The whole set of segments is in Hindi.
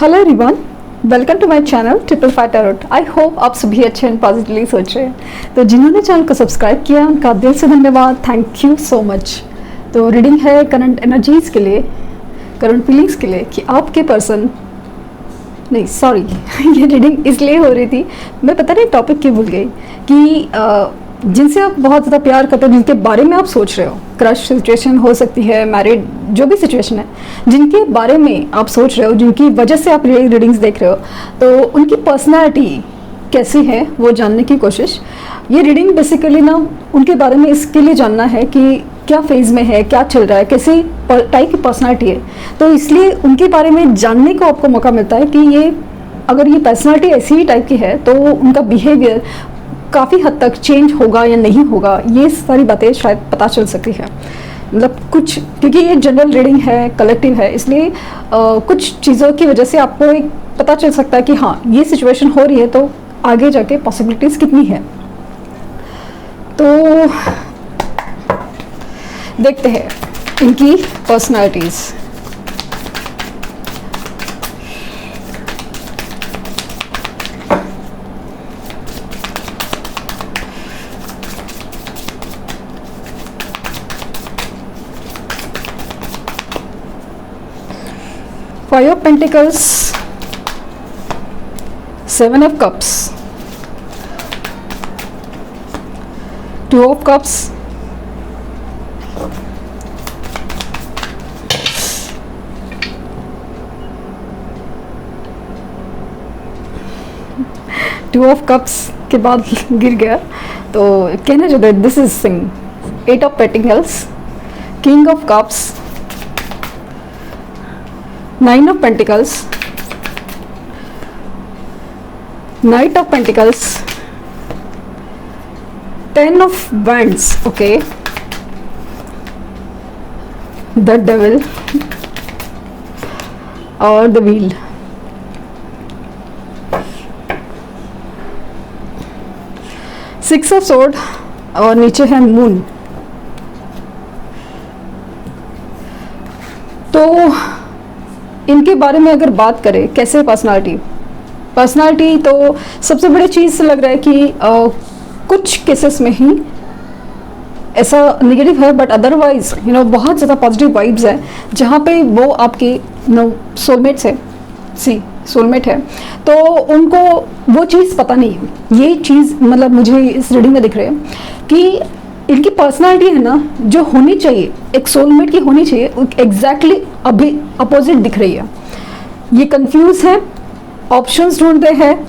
Hello everyone, welcome to my channel triple five tarot. I hope आप सभी अच्छे एंड पॉजिटिवली सोच रहे हैं। तो जिन्होंने चैनल को सब्सक्राइब किया उनका दिल से धन्यवाद, थैंक यू सो मच। तो रीडिंग है करंट एनर्जीज़ के लिए, करंट फीलिंग्स के लिए कि आपके पर्सन नहीं सॉरी ये रीडिंग इसलिए हो रही थी, मैं पता नहीं टॉपिक क्यों भूल गई कि जिनसे आप बहुत ज़्यादा प्यार करते हो, जिनके बारे में आप सोच रहे हो, क्रश सिचुएशन हो सकती है, मैरिड, जो भी सिचुएशन है, जिनके बारे में आप सोच रहे हो, जिनकी वजह से आप रीडिंग्स देख रहे हो, तो उनकी पर्सनालिटी कैसी है वो जानने की कोशिश। ये रीडिंग बेसिकली ना उनके बारे में इसके लिए जानना है कि क्या फेज़ में है, क्या चल रहा है, कैसी टाइप की पर्सनालिटी है। तो इसलिए उनके बारे में जानने को आपको मौका मिलता है कि ये अगर ये पर्सनालिटी ऐसी ही टाइप की है तो उनका बिहेवियर काफ़ी हद तक चेंज होगा या नहीं होगा, ये सारी बातें शायद पता चल सकती है। मतलब कुछ, क्योंकि ये जनरल रीडिंग है, कलेक्टिव है, इसलिए कुछ चीज़ों की वजह से आपको एक पता चल सकता है कि हाँ ये सिचुएशन हो रही है तो आगे जाके पॉसिबिलिटीज़ कितनी है। तो देखते हैं इनकी personalities. Five of Pentacles, Seven of Cups, Two of Cups, Two of Cups के बाद गिर गया तो कहना चाहते हैं दिस इज सिंग। Eight of Pentacles, King of Cups, Nine of Pentacles, Knight of Pentacles, Ten of Wands, okay, the Devil और the Wheel। Six of Sword और नीचे है मून। तो इनके बारे में अगर बात करें कैसे पर्सनालिटी तो सबसे बड़ी चीज़ लग रहा है कि कुछ केसेस में ही ऐसा नेगेटिव है, बट अदरवाइज बहुत ज़्यादा पॉजिटिव वाइब्स है, जहाँ पे वो आपके सोलमेट्स है, सोलमेट है, तो उनको वो चीज़ पता नहीं है। ये चीज़ मतलब मुझे इस रीडिंग में दिख रही है कि इनकी पर्सनालिटी है ना जो होनी चाहिए, एक सोलमेट की होनी चाहिए, एग्जैक्टली अभी अपोजिट दिख रही है। ये कंफ्यूज है, ऑप्शंस ढूंढ रहे हैं,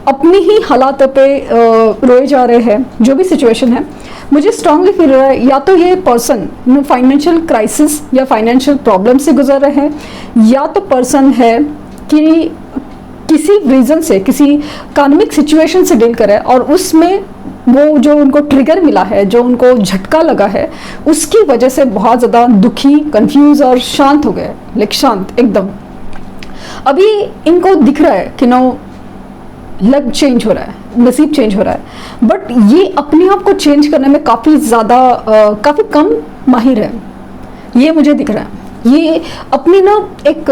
अपनी ही हालात पे रोए जा रहे हैं। जो भी सिचुएशन है मुझे स्ट्रांगली फील हो रहा है या तो ये पर्सन फाइनेंशियल क्राइसिस या फाइनेंशियल प्रॉब्लम से गुजर रहे हैं, या तो पर्सन है कि किसी रीज़न से, किसी कार्मिक सिचुएशन से डील करे और उसमें वो जो उनको ट्रिगर मिला है, जो उनको झटका लगा है, उसकी वजह से बहुत ज़्यादा दुखी, कंफ्यूज और शांत हो गए, लाइक शांत एकदम। अभी इनको दिख रहा है कि लग चेंज हो रहा है, नसीब चेंज हो रहा है, बट ये अपने आप को चेंज करने में काफ़ी ज़्यादा काफ़ी कम माहिर है, ये मुझे दिख रहा है। ये अपनी एक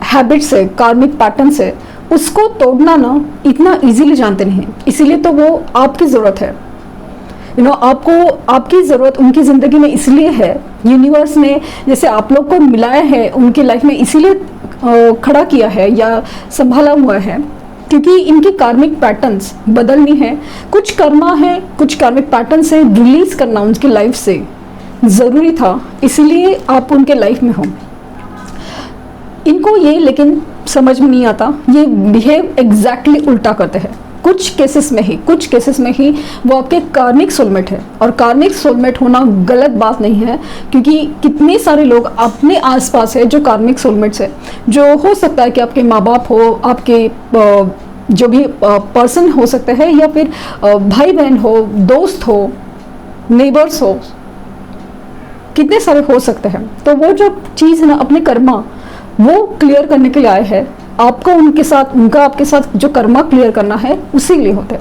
हैबिट से, कार्मिक पैटर्न से उसको तोड़ना इतना इजीली जानते नहीं, इसीलिए तो वो आपकी ज़रूरत है। आपको आपकी ज़रूरत उनकी ज़िंदगी में इसलिए है, यूनिवर्स ने जैसे आप लोग को मिलाया है उनकी लाइफ में, इसीलिए खड़ा किया है या संभाला हुआ है, क्योंकि इनकी कार्मिक पैटर्न्स बदलनी है। कुछ कर्मा है, कुछ कार्मिक पैटर्न से रिलीज करना उनकी लाइफ से ज़रूरी था, इसीलिए आप उनके लाइफ में हो। इनको ये लेकिन समझ में नहीं आता, ये बिहेव एग्जैक्टली उल्टा करते हैं। कुछ केसेस में ही वो आपके कार्मिक सोलमेट है, और कार्मिक सोलमेट होना गलत बात नहीं है, क्योंकि कितने सारे लोग अपने आसपास है जो कार्मिक सोलमेट्स है, जो हो सकता है कि आपके माँ बाप हो, आपके जो भी पर्सन हो सकते हैं, या फिर भाई बहन हो, दोस्त हो, नेबर्स हो, कितने सारे हो सकते हैं। तो वो जो चीज़ है ना, अपने कर्मा वो क्लियर करने के लिए आए हैं। आपको उनके साथ, उनका आपके साथ जो कर्मा क्लियर करना है उसी लिए होता है।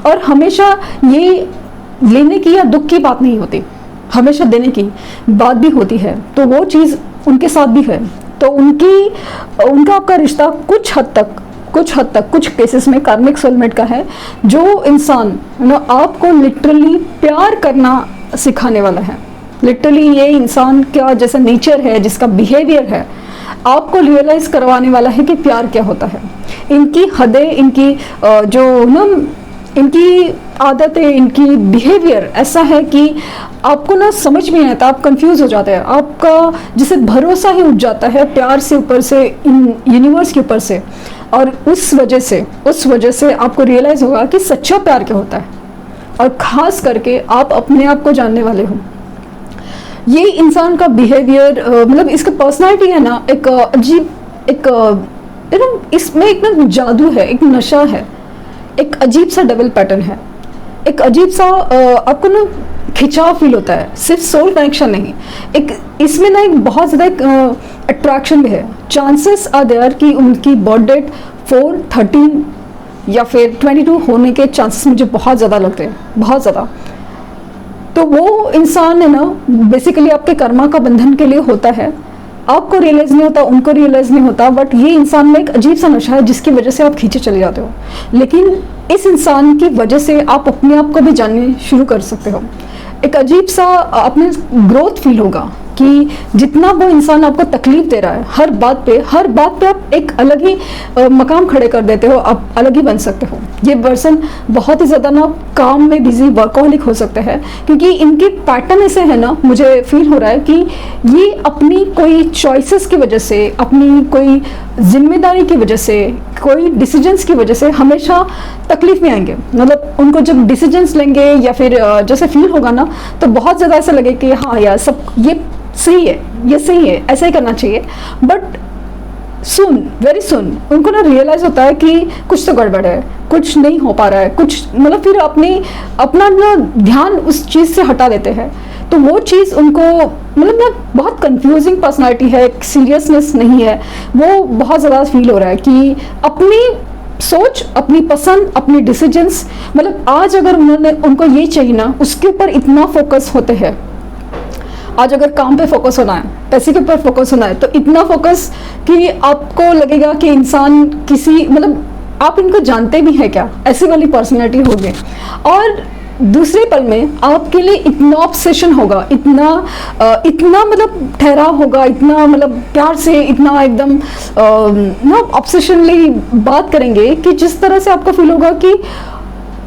और हमेशा ये लेने की या दुख की बात नहीं होती, हमेशा देने की बात भी होती है। तो वो चीज़ उनके साथ भी है। तो उनका आपका रिश्ता कुछ हद तक कुछ केसेस में कार्मिक सोलमेट का है, जो इंसान आपको लिटरली प्यार करना सिखाने वाला है। लिटरली ये इंसान का जैसा नेचर है, जिसका बिहेवियर है, आपको रियलाइज करवाने वाला है कि प्यार क्या होता है। इनकी हदें, इनकी इनकी आदतें, इनकी बिहेवियर ऐसा है कि आपको ना समझ में नहीं आता, आप कंफ्यूज हो जाते हैं, आपका जिसे भरोसा ही उठ जाता है प्यार से, ऊपर से यूनिवर्स के ऊपर से। और उस वजह से आपको रियलाइज होगा कि सच्चा प्यार क्या होता है, और ख़ास करके आप अपने आप को जानने वाले हो। ये इंसान का बिहेवियर, मतलब इसका पर्सनालिटी है ना, एक अजीब, एक इसमें एक ना जादू है, एक नशा है, एक अजीब सा डबल पैटर्न है, एक अजीब सा आपको ना खिंचाव फील होता है, सिर्फ सोल कनेक्शन नहीं, एक इसमें ना एक बहुत ज़्यादा अट्रैक्शन भी है। चांसेस आर देयर कि उनकी बर्थ डेट 4, 13 या फिर 22 होने के चांसेस मुझे बहुत ज़्यादा लगते हैं, बहुत ज़्यादा। तो वो इंसान है ना, बेसिकली आपके कर्मा का बंधन के लिए होता है, आपको रियलाइज नहीं होता, उनको रियलाइज नहीं होता, बट ये इंसान में एक अजीब सा नशा है जिसकी वजह से आप खींचे चले जाते हो। लेकिन इस इंसान की वजह से आप अपने आप को भी जानने शुरू कर सकते हो। एक अजीब सा अपने ग्रोथ फील होगा कि जितना वो इंसान आपको तकलीफ दे रहा है, हर बात पे आप एक अलग ही मकाम खड़े कर देते हो, आप अलग ही बन सकते हो। ये पर्सन बहुत ही ज़्यादा ना काम में बिजी वर्कहॉलिक हो सकते हैं, क्योंकि इनके पैटर्न ऐसे है ना, मुझे फील हो रहा है कि ये अपनी कोई चॉइसेस की वजह से, अपनी कोई जिम्मेदारी की वजह से, कोई डिसीजंस की वजह से हमेशा तकलीफ में आएंगे। मतलब उनको जब डिसीजंस लेंगे या फिर जैसे फील होगा ना, तो बहुत ज़्यादा ऐसा लगे कि हाँ यार, सब ये सही है, ये सही है, ऐसा ही करना चाहिए। बट वेरी सुन उनको ना रियलाइज होता है कि कुछ तो गड़बड़ है, कुछ नहीं हो पा रहा है, कुछ मतलब फिर अपना ना ध्यान उस चीज़ से हटा देते हैं। तो वो चीज़ उनको मतलब ना बहुत कंफ्यूजिंग पर्सनालिटी है, सीरियसनेस नहीं है, वो बहुत ज़्यादा फील हो रहा है कि अपनी सोच, अपनी पसंद, अपनी डिसीजंस, मतलब आज अगर उनको ये चाहिए ना, उसके ऊपर इतना फोकस होते हैं। आज अगर काम पे फोकस होना है, पैसे के ऊपर फोकस होना है, तो इतना फोकस कि आपको लगेगा कि इंसान मतलब आप इनको जानते भी हैं क्या, ऐसी वाली पर्सनैलिटी होगी। और दूसरे पल में आपके लिए इतना ऑब्सेशन होगा, इतना मतलब ठहराव होगा, इतना मतलब प्यार से, इतना एकदम ना ऑब्सेशनली बात करेंगे कि जिस तरह से आपको फील होगा कि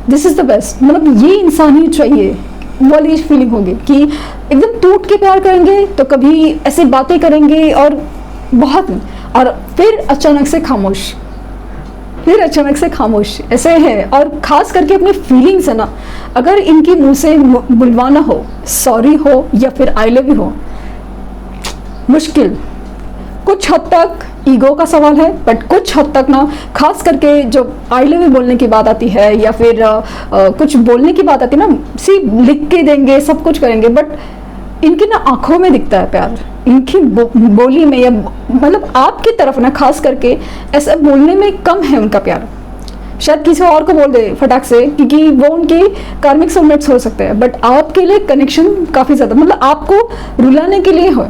दिस इज़ द बेस्ट, मतलब ये इंसान ही चाहिए वाली फीलिंग होगी कि एकदम टूट के प्यार करेंगे, तो कभी ऐसी बातें करेंगे और फिर अचानक से खामोश ऐसे है। और खास करके अपनी फीलिंग्स है ना, अगर इनकी मुंह से बुलवाना हो, सॉरी हो या फिर आई लव यू हो, मुश्किल। कुछ हद तक ईगो का सवाल है, बट कुछ हद तक ना, खास करके जब आई लव यू बोलने की बात आती है या फिर कुछ बोलने की बात आती है ना, लिख के देंगे, सब कुछ करेंगे, बट इनकी ना आंखों में दिखता है प्यार, इनकी बोली में, या मतलब आपकी तरफ ना खास करके ऐसा बोलने में कम है उनका प्यार। शायद किसी और को बोल दे फटाक से, क्योंकि वो उनके कार्मिक सोलमेट्स हो सकते हैं, बट आपके लिए कनेक्शन काफ़ी ज़्यादा, मतलब आपको रुलाने के लिए हो।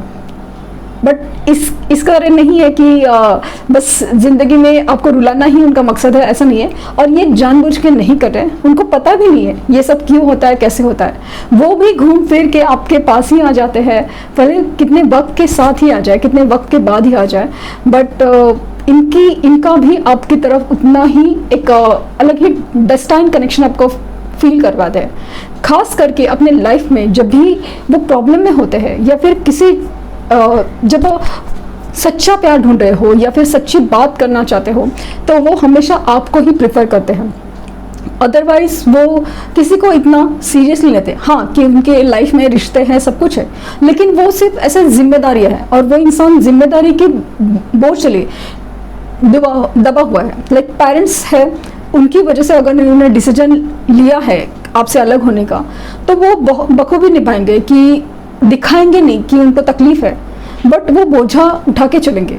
बट इसका कारण नहीं है कि बस ज़िंदगी में आपको रुलाना ही उनका मकसद है, ऐसा नहीं है। और ये जानबूझ के नहीं कर रहे, उनको पता भी नहीं है ये सब क्यों होता है, कैसे होता है। वो भी घूम फिर के आपके पास ही आ जाते हैं, भले कितने वक्त के साथ ही आ जाए, कितने वक्त के बाद ही आ जाए, बट इनका भी आपकी तरफ उतना ही एक अलग ही डेस्टाइन कनेक्शन आपको फील करवाते हैं। खास करके अपने लाइफ में जब भी वो प्रॉब्लम में होते हैं, या फिर किसी जब सच्चा प्यार ढूंढ रहे हो या फिर सच्ची बात करना चाहते हो, तो वो हमेशा आपको ही प्रेफर करते हैं। अदरवाइज वो किसी को इतना सीरियसली लेते हैं। हाँ, कि उनके लाइफ में रिश्ते हैं, सब कुछ है, लेकिन वो सिर्फ ऐसे जिम्मेदारियां हैं, और वो इंसान जिम्मेदारी के बोझ चले दबा हुआ है। लाइक पेरेंट्स है, उनकी वजह से अगर उन्होंने डिसीजन लिया है आपसे अलग होने का, तो वो बखूबी निभाएंगे, कि दिखाएंगे नहीं कि उनको तकलीफ है, बट वो बोझा उठा के चलेंगे।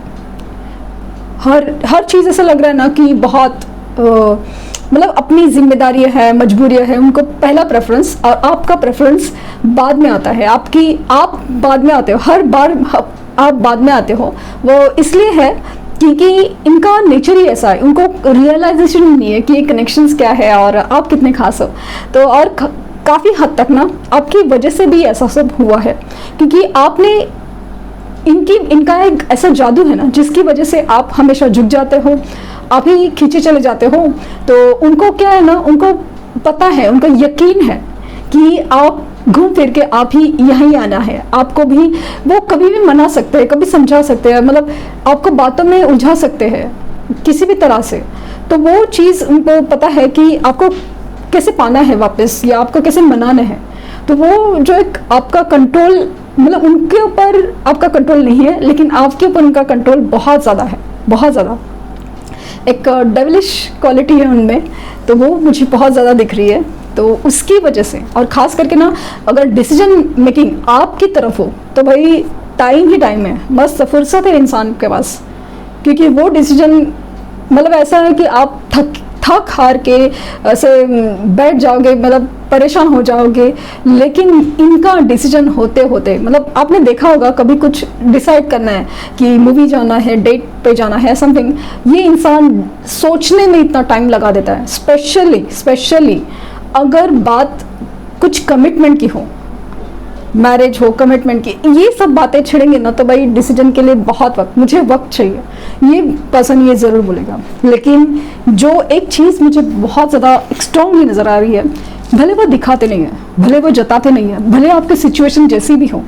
हर चीज़ ऐसा लग रहा है ना कि बहुत मतलब अपनी जिम्मेदारी है, मजबूरी है, उनको पहला प्रेफरेंस, और आपका प्रेफरेंस बाद में आता है। आप बाद में आते हो, हर बार आप बाद में आते हो, वो इसलिए है क्योंकि इनका नेचर ही ऐसा है, उनको रियलाइजेशन ही नहीं है कि ये कनेक्शंस क्या है और आप कितने खास हो। तो और काफ़ी हद तक ना आपकी वजह से भी ऐसा सब हुआ है, क्योंकि आपने इनका एक ऐसा जादू है ना जिसकी वजह से आप हमेशा झुक जाते हो, आप ही खींचे चले जाते हो। तो उनको क्या है ना, उनको पता है, उनका यकीन है कि आप घूम फिर के आप ही यहीं आना है। आपको भी वो कभी भी मना सकते हैं, कभी समझा सकते हैं, मतलब आपको बातों में उलझा सकते हैं किसी भी तरह से। तो वो चीज़ उनको पता है कि आपको कैसे पाना है वापस, या आपको कैसे मनाना है। तो वो जो एक आपका कंट्रोल, मतलब उनके ऊपर आपका कंट्रोल नहीं है, लेकिन आपके ऊपर उनका कंट्रोल बहुत ज़्यादा है, बहुत ज़्यादा। एक डेविलिश क्वालिटी है उनमें, तो वो मुझे बहुत ज़्यादा दिख रही है। तो उसकी वजह से, और ख़ास करके ना अगर डिसीजन मेकिंग आपकी तरफ हो तो भाई टाइम ही टाइम है, बस फुर्सत है इंसान के पास। क्योंकि वो डिसीजन मतलब ऐसा है कि आप थक हार के ऐसे बैठ जाओगे, मतलब परेशान हो जाओगे। लेकिन इनका डिसीजन होते होते, मतलब आपने देखा होगा कभी कुछ डिसाइड करना है कि मूवी जाना है, डेट पे जाना है, समथिंग, ये इंसान सोचने में इतना टाइम लगा देता है। स्पेशली अगर बात कुछ कमिटमेंट की हो, मैरिज हो, कमिटमेंट की, ये सब बातें छिड़ेंगे ना तो भाई डिसीजन के लिए बहुत वक्त, मुझे वक्त चाहिए, ये पर्सन ये ज़रूर बोलेगा। लेकिन जो एक चीज़ मुझे बहुत ज़्यादा स्ट्रॉन्गली नज़र आ रही है, भले वो दिखाते नहीं है, भले वो जताते नहीं है, भले आपकी सिचुएशन जैसी भी हो,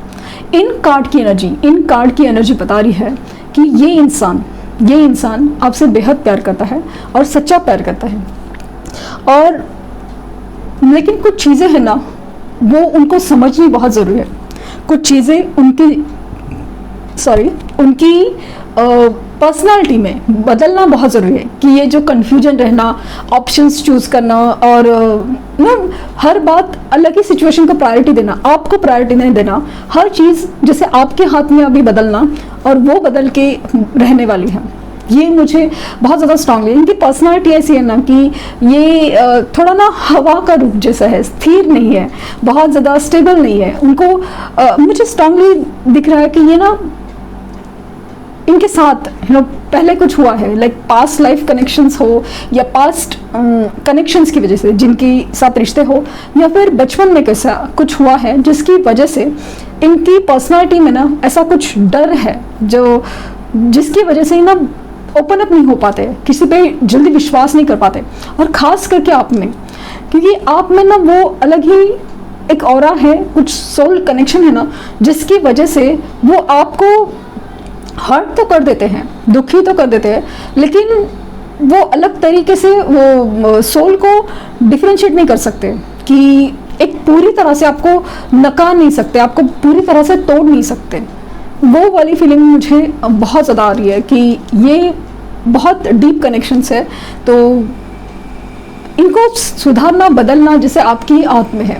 इन कार्ड की एनर्जी बता रही है कि ये इंसान आपसे बेहद प्यार करता है और सच्चा प्यार करता है। और लेकिन कुछ चीज़ें हैं ना, वो उनको समझनी बहुत ज़रूरी है। कुछ चीज़ें उनकी पर्सनालिटी में बदलना बहुत ज़रूरी है, कि ये जो कन्फ्यूजन रहना, ऑप्शंस चूज़ करना, और ना हर बात अलग ही सिचुएशन को प्रायोरिटी देना, आपको प्रायोरिटी नहीं देना, हर चीज़ जैसे आपके हाथ में अभी बदलना, और वो बदल के रहने वाली है। ये मुझे बहुत ज़्यादा स्ट्रांगली, इनकी पर्सनालिटी ऐसी है ना कि ये थोड़ा ना हवा का रूप जैसा है, स्थिर नहीं है, बहुत ज़्यादा स्टेबल नहीं है। उनको मुझे स्ट्रांगली दिख रहा है कि ये ना इनके साथ पहले कुछ हुआ है, लाइक पास्ट लाइफ कनेक्शंस हो, या पास्ट कनेक्शंस की वजह से जिनकी साथ रिश्ते हो, या फिर बचपन में कैसा कुछ हुआ है जिसकी वजह से इनकी पर्सनालिटी में ना ऐसा कुछ डर है, जो जिसकी वजह से ना ओपन अप नहीं हो पाते, किसी पे जल्दी विश्वास नहीं कर पाते। और ख़ास करके आप में, क्योंकि आप में ना वो अलग ही एक ऑरा है, कुछ सोल कनेक्शन है ना, जिसकी वजह से वो आपको हर्ट तो कर देते हैं, दुखी तो कर देते हैं, लेकिन वो अलग तरीके से वो सोल को डिफ्रेंशिएट नहीं कर सकते, कि एक पूरी तरह से आपको नकार नहीं सकते, आपको पूरी तरह से तोड़ नहीं सकते। वो वाली फीलिंग मुझे बहुत ज़्यादा आ रही है कि ये बहुत डीप कनेक्शंस है। तो इनको सुधारना, बदलना जैसे आपकी हाथ में है,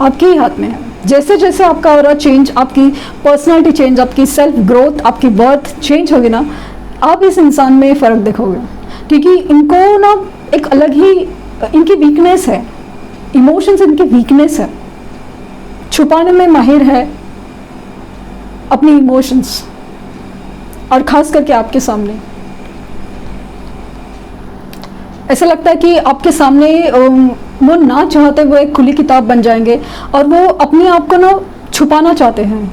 आपके ही हाथ में है। जैसे जैसे आपका ऑरा चेंज, आपकी पर्सनालिटी चेंज, आपकी सेल्फ ग्रोथ, आपकी बर्थ चेंज होगी ना, आप इस इंसान में फ़र्क देखोगे। क्योंकि इनको ना एक अलग ही इनकी वीकनेस है, इमोशंस इनकी वीकनेस है, छुपाने में माहिर है अपनी इमोशंस, और ख़ास करके आपके सामने ऐसा लगता है कि आपके सामने वो ना चाहते वो एक खुली किताब बन जाएंगे, और वो अपने आप को ना छुपाना चाहते हैं,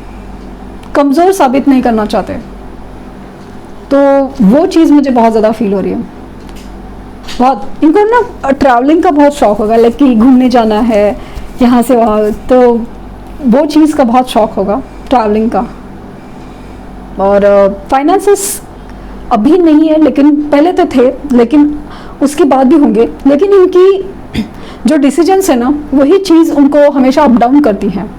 कमज़ोर साबित नहीं करना चाहते। तो वो चीज़ मुझे बहुत ज़्यादा फील हो रही है। बहुत इनको ना ट्रैवलिंग का बहुत शौक़ होगा, लाइक कि घूमने जाना है यहाँ से वहाँ, तो वो चीज़ का बहुत शौक़ होगा ट्रैवलिंग का। और फाइनेंसेस अभी नहीं है, लेकिन पहले तो थे, लेकिन उसके बाद भी होंगे। लेकिन इनकी जो डिसीजंस है ना, वही चीज़ उनको हमेशा अप डाउन करती हैं,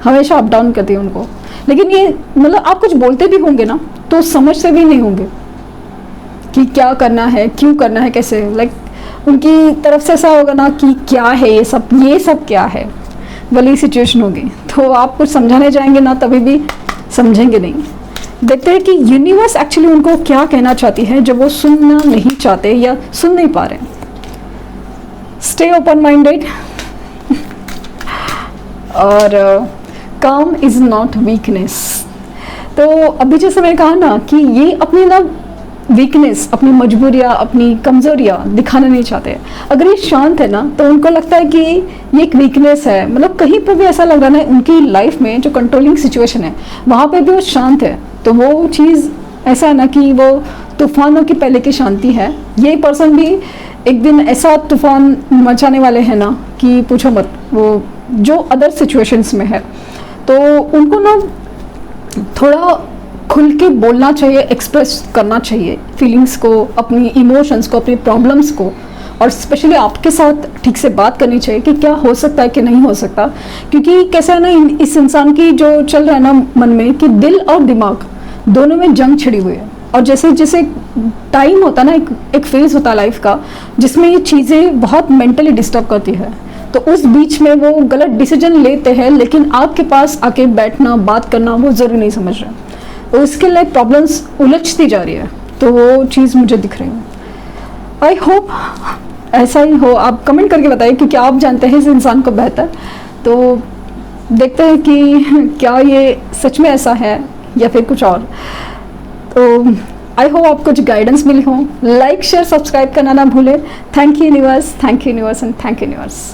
हमेशा अप डाउन करती है उनको। लेकिन ये मतलब आप कुछ बोलते भी होंगे ना, तो समझते भी नहीं होंगे कि क्या करना है, क्यों करना है, कैसे, लाइक उनकी तरफ से ऐसा होगा ना कि क्या है ये सब क्या है, वाली सिचुएशन होगी। तो आप कुछ समझाने जाएंगे ना, तभी भी समझेंगे नहीं। देखते हैं कि यूनिवर्स एक्चुअली उनको क्या कहना चाहती है, जो वो सुनना नहीं चाहते या सुन नहीं पा रहे। स्टे ओपन माइंडेड, और काम इज़ नॉट वीकनेस। तो अभी जैसे मैंने कहा ना कि ये अपनी ना वीकनेस, अपनी मजबूरियाँ, अपनी कमज़ोरियाँ दिखाना नहीं चाहते। अगर ये शांत है ना तो उनको लगता है कि ये एक वीकनेस है, मतलब कहीं पर भी ऐसा लग रहा है उनकी लाइफ में जो कंट्रोलिंग सिचुएशन है वहाँ पे भी वो शांत है, तो वो चीज़ ऐसा है ना कि वो तूफानों की पहले की शांति है। ये पर्सन भी एक दिन ऐसा तूफान मचाने वाले हैं ना कि पूछो मत, वो जो अदर सिचुएशंस में है। तो उनको ना थोड़ा खुल के बोलना चाहिए, एक्सप्रेस करना चाहिए फीलिंग्स को, अपनी इमोशंस को, अपनी प्रॉब्लम्स को, और स्पेशली आपके साथ ठीक से बात करनी चाहिए कि क्या हो सकता है कि नहीं हो सकता। क्योंकि कैसा है ना, इस इंसान की जो चल रहा है ना मन में कि दिल और दिमाग दोनों में जंग छिड़ी हुई है। और जैसे जैसे टाइम होता है ना, एक फेज़ होता है लाइफ का जिसमें ये चीज़ें बहुत मेंटली डिस्टर्ब करती है, तो उस बीच में वो गलत डिसीजन लेते हैं, लेकिन आपके पास आके बैठना, बात करना वो ज़रूरी नहीं समझ रहे, तो उसके लिए प्रॉब्लम्स उलझती जा रही है। तो वो चीज़ मुझे दिख रही है। आई होप ऐसा ही हो। आप कमेंट करके बताइए क्योंकि आप जानते हैं इस इंसान को बेहतर। तो देखते हैं कि क्या ये सच में ऐसा है या फिर कुछ और। तो आई होप आपको कुछ गाइडेंस मिली हो। लाइक शेयर सब्सक्राइब करना ना भूलें। Thank you universe, thank you universe and thank you universe.